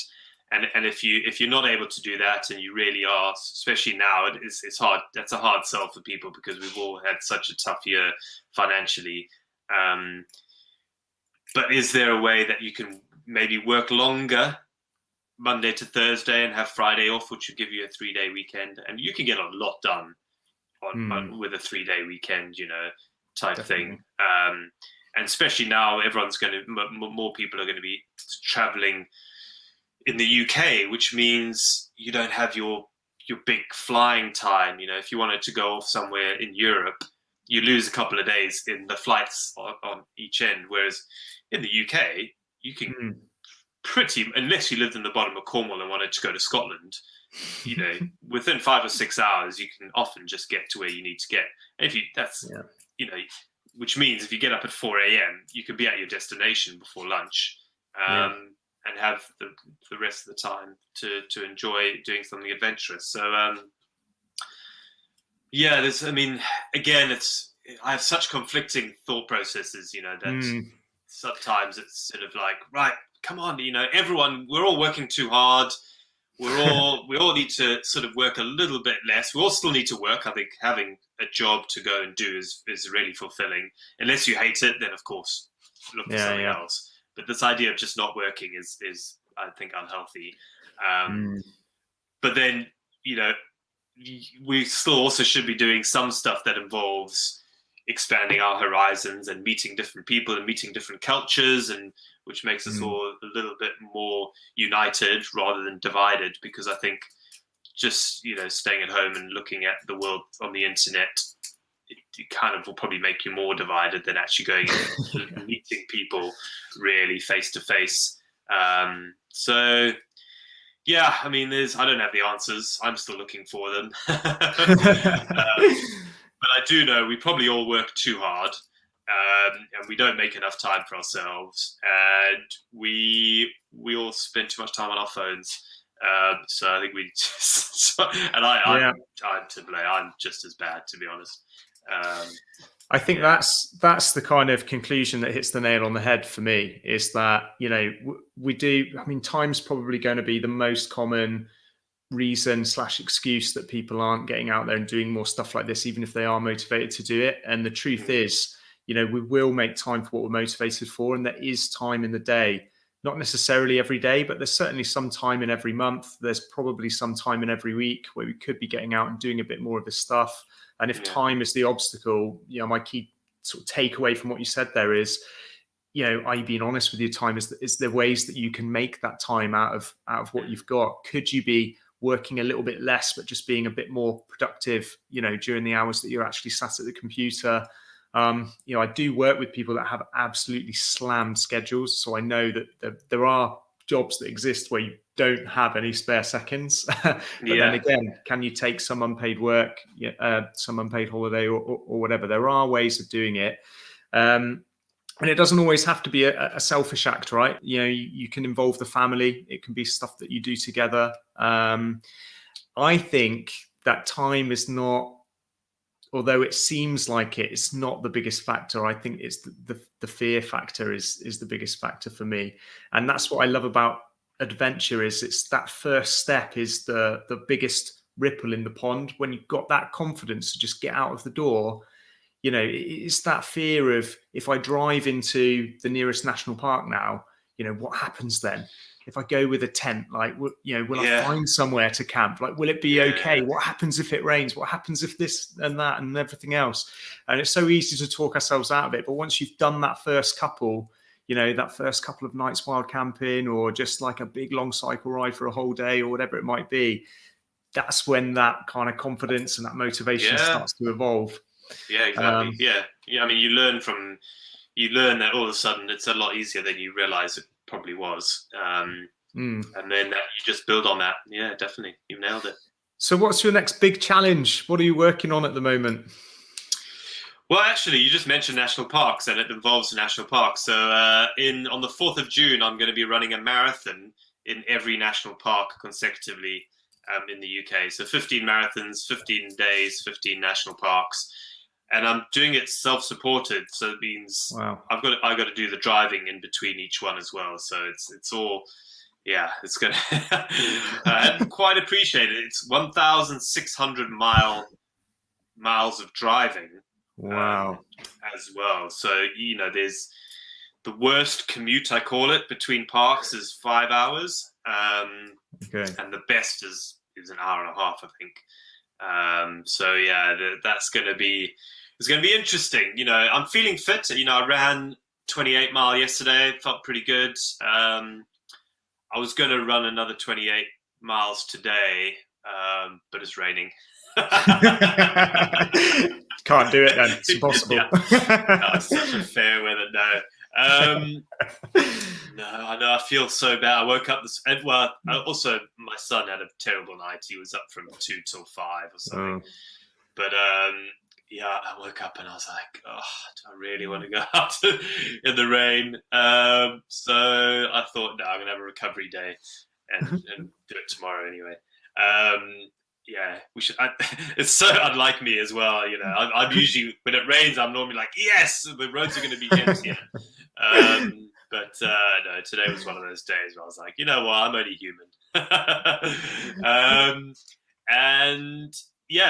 and if you're not able to do that, and you really are, especially now, it's hard. That's a hard sell for people because we've all had such a tough year financially. But is there a way that you can maybe work longer, Monday to Thursday, and have Friday off, which would give you a 3-day weekend, and you can get a lot done with a 3-day weekend, you know, type thing. And especially now, more people are going to be traveling in the UK, which means you don't have your big flying time. You know, if you wanted to go off somewhere in Europe, you lose a couple of days in the flights on each end. Whereas in the UK, you can unless you lived in the bottom of Cornwall and wanted to go to Scotland, you know, within 5 or 6 hours, you can often just get to where you need to get. You know, which means if you get up at 4 a.m., you could be at your destination before lunch, and have the rest of the time to enjoy doing something adventurous. So, yeah, again, I have such conflicting thought processes, you know, that sometimes it's sort of like, right, come on, you know, we're all working too hard. We all need to sort of work a little bit less. We all still need to work. I think having a job to go and do is really fulfilling. Unless you hate it, then of course look for something else. But this idea of just not working is I think unhealthy. But then, you know, we still also should be doing some stuff that involves expanding our horizons and meeting different people and meeting different cultures, and which makes us all a little bit more united rather than divided. Because I think just, you know, staying at home and looking at the world on the internet, it kind of will probably make you more divided than actually going and meeting people really face to face. So yeah, I mean, I don't have the answers. I'm still looking for them. But I do know we probably all work too hard, and we don't make enough time for ourselves, and we all spend too much time on our phones. So I think we just, and I'm to blame. I'm just as bad, to be honest. I think that's the kind of conclusion that hits the nail on the head for me, is that, you know, we do. I mean, time's probably going to be the most common reason/excuse that people aren't getting out there and doing more stuff like this, even if they are motivated to do it. And the truth is, you know, we will make time for what we're motivated for, and there is time in the day. Not necessarily every day, but there's certainly some time in every month. There's probably some time in every week where we could be getting out and doing a bit more of this stuff. And if time is the obstacle, you know, my key sort of takeaway from what you said there is, you know, are you being honest with your time? Is there ways that you can make that time out of what you've got? Could you be working a little bit less, but just being a bit more productive, you know, during the hours that you're actually sat at the computer? You know, I do work with people that have absolutely slammed schedules. So I know that there are jobs that exist where you don't have any spare seconds. But then again, can you take some unpaid work, some unpaid holiday or whatever? There are ways of doing it. And it doesn't always have to be a selfish act, right? You know, you can involve the family. It can be stuff that you do together. I think that time is not, although it seems like it's not the biggest factor. I think it's the fear factor is the biggest factor for me. And that's what I love about adventure, is it's that first step is the biggest ripple in the pond. When you've got that confidence to just get out of the door, it's that fear of, if I drive into the nearest national park now, what happens then? If I go with a tent, like, will I find somewhere to camp? Like, will it be okay? What happens if it rains? What happens if this and that and everything else? And it's so easy to talk ourselves out of it. But once you've done that first couple of nights wild camping, or just like a big long cycle ride for a whole day, or whatever it might be, that's when that kind of confidence and that motivation starts to evolve. Yeah, exactly. I mean, you learn that all of a sudden it's a lot easier than you realize it probably was. And then you just build on that. Yeah, definitely. You nailed it. So what's your next big challenge? What are you working on at the moment? Well, actually, you just mentioned national parks, and it involves a national park. So on the 4th of June, I'm going to be running a marathon in every national park consecutively in the UK. So 15 marathons, 15 days, 15 national parks. And I'm doing it self-supported, so it means I've got to do the driving in between each one as well. So it's all, it's gonna. I quite appreciate it. It's 1,600 miles of driving. Wow. As well. So there's the worst commute, I call it, between parks is 5 hours. And the best is an hour and a half, I think. That's going to be. It's going to be interesting. I'm feeling fit. I ran 28 mile yesterday. Felt pretty good. I was going to run another 28 miles today, but it's raining. Can't do it then. It's impossible. It's such a fair weather. No, I know. I feel so bad. I woke up also my son had a terrible night. He was up from 2 till 5 or something. But I woke up and I was like, oh, do I really want to go out in the rain? So I thought, no, I'm going to have a recovery day and do it tomorrow anyway. We should. It's so unlike me as well. I'm usually, when it rains, I'm normally like, yes, the roads are going to be empty. But no, today was one of those days where I was like, you know what, I'm only human.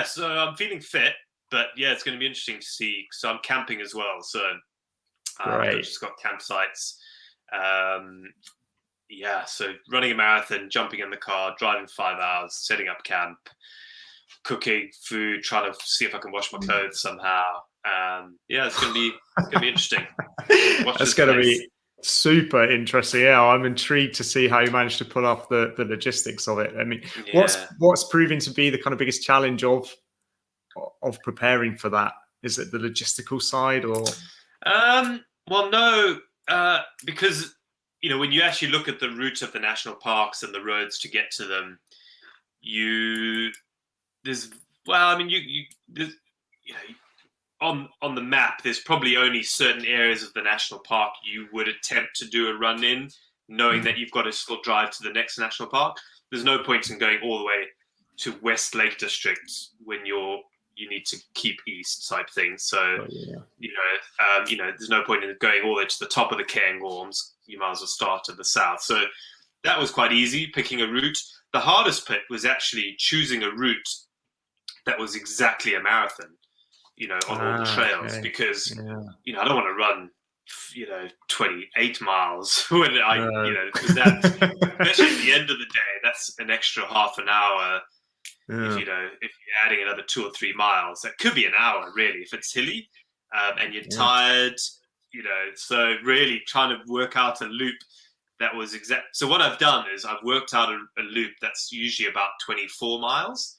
So I'm feeling fit. But it's going to be interesting to see. So I'm camping as well. So I've just got campsites. So running a marathon, jumping in the car, driving 5 hours, setting up camp, cooking food, trying to see if I can wash my clothes somehow. It's going to be interesting. That's going to be super interesting. Yeah, I'm intrigued to see how you managed to pull off the logistics of it. I mean, what's proving to be the kind of biggest challenge of preparing for that? Is it the logistical side, or? Well, no, because when you actually look at the route of the national parks and the roads to get to them, on the map, there's probably only certain areas of the national park you would attempt to do a run in, knowing that you've got to still drive to the next national park. There's no point in going all the way to West Lake District when you need to keep east type thing. So, there's no point in going all the way to the top of the Cairngorms. You might as well start at the south. So that was quite easy, picking a route. The hardest bit was actually choosing a route that was exactly a marathon, on all the trails, because, I don't want to run, 28 miles when because that, especially at the end of the day, that's an extra half an hour. If you're adding another 2 or 3 miles, that could be an hour really if it's hilly, and you're tired, so really trying to work out a loop that was exact. So what I've done is I've worked out a loop that's usually about 24 miles,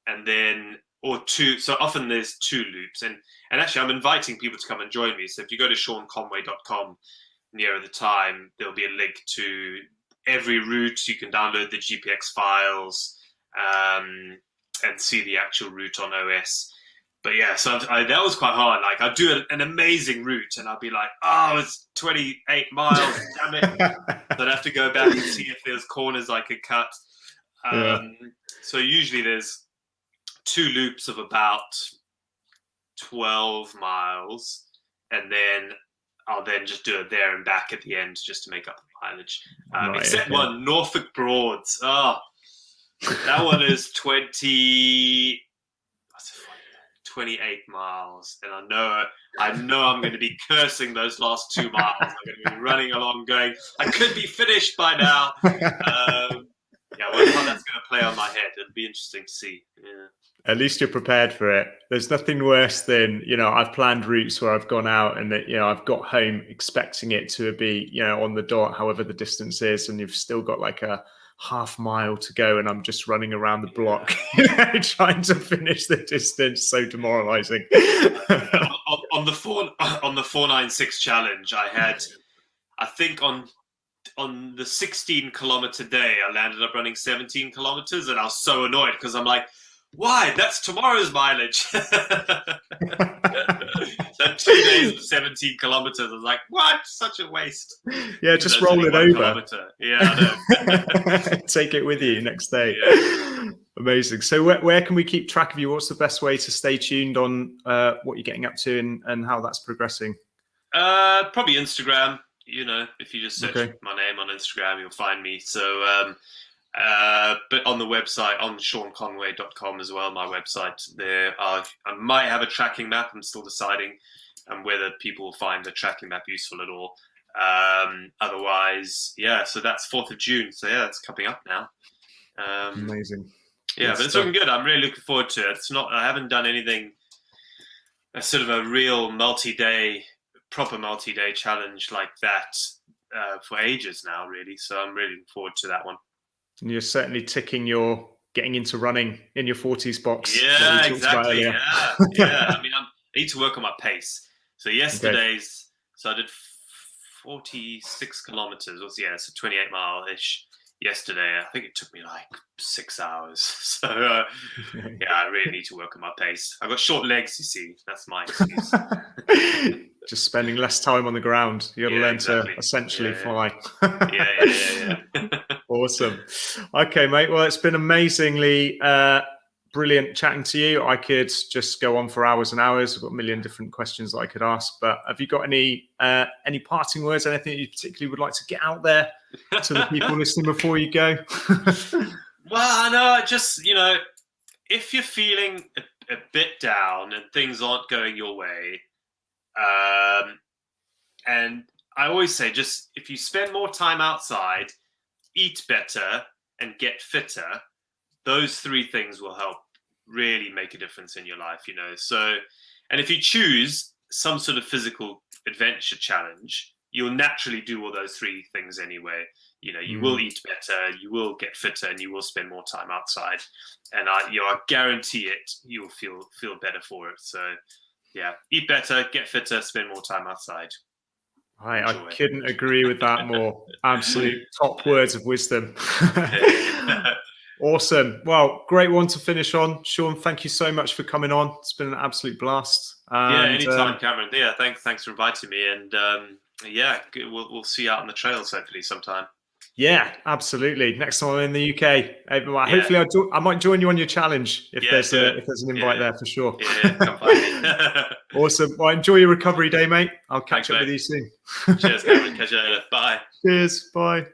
and then or 2. So often there's 2 loops, and actually I'm inviting people to come and join me. So if you go to seanconway.com nearer the time, there'll be a link to every route. You can download the GPX files. And see the actual route on OS. But so that was quite hard. Like I'd do an amazing route and I'd be like, oh, it's 28 miles, damn it. So I'd have to go back and see if there's corners I could cut. So usually there's 2 loops of about 12 miles, and then I'll then just do it there and back at the end just to make up the mileage. Except one, Norfolk Broads. Oh, that one is 20 28 miles, and I know I'm going to be cursing those last 2 miles. I'm going to be running along, going, I could be finished by now. Yeah, I wonder how that's going to play on my head. It'll be interesting to see. Yeah. At least you're prepared for it. There's nothing worse than, I've planned routes where I've gone out and that, I've got home expecting it to be, on the dot, however the distance is, and you've still got like a half mile to go, and I'm just running around the block, trying to finish the distance. So demoralizing. on the 496 challenge, I think on the 16-kilometer day, I landed up running 17 kilometers, and I was so annoyed because I'm like, why? That's tomorrow's mileage. So 2 days of 17 kilometers. I was like, what? Such a waste. Yeah, just roll it over. Kilometer. Yeah, I know. Take it with you next day. Yeah. Amazing. So where can we keep track of you? What's the best way to stay tuned on what you're getting up to and how that's progressing? Probably Instagram. If you just search my name on Instagram, you'll find me. So, but on the website, on seanconway.com as well, my website, there I might have a tracking map. I'm still deciding whether people will find the tracking map useful at all. Otherwise, so that's 4th of June. So that's coming up now. Amazing. Yeah, but it's looking good. I'm really looking forward to it. I haven't done anything, a sort of a real proper multi-day challenge like that for ages now, really. So I'm really looking forward to that one. And you're certainly ticking your getting into running in your 40s box. Yeah, exactly. Yeah. I mean, I need to work on my pace. So yesterday's, so I did 46 kilometers. So 28 mile-ish yesterday. I think it took me like 6 hours. So I really need to work on my pace. I've got short legs, you see. That's my excuse. Just spending less time on the ground. You got to learn to essentially fly. Yeah. Awesome. Okay, mate. Well, it's been amazingly brilliant chatting to you. I could just go on for hours and hours. I've got a million different questions that I could ask, but have you got any parting words, anything you particularly would like to get out there to the people listening before you go? Well, I know, just, if you're feeling a bit down and things aren't going your way, and I always say, just if you spend more time outside, eat better, and get fitter, those 3 things will help really make a difference in your life, So, and if you choose some sort of physical adventure challenge, you'll naturally do all those 3 things anyway. You will eat better, you will get fitter, and you will spend more time outside. And I guarantee it, you'll feel better for it. So, eat better, get fitter, spend more time outside. I couldn't agree with that more. Absolute top words of wisdom. Awesome. Well, great one to finish on. Sean, thank you so much for coming on. It's been an absolute blast. Anytime, Cameron. Thanks for inviting me. And we'll see you out on the trails hopefully sometime. Yeah, absolutely. Next time I'm in the UK, hopefully I might join you on your challenge if there's an invite there for sure. Come find me. Awesome. Well, enjoy your recovery day, mate. I'll catch up with you soon. Cheers, Cameron. Catch you later. Bye. Cheers. Bye.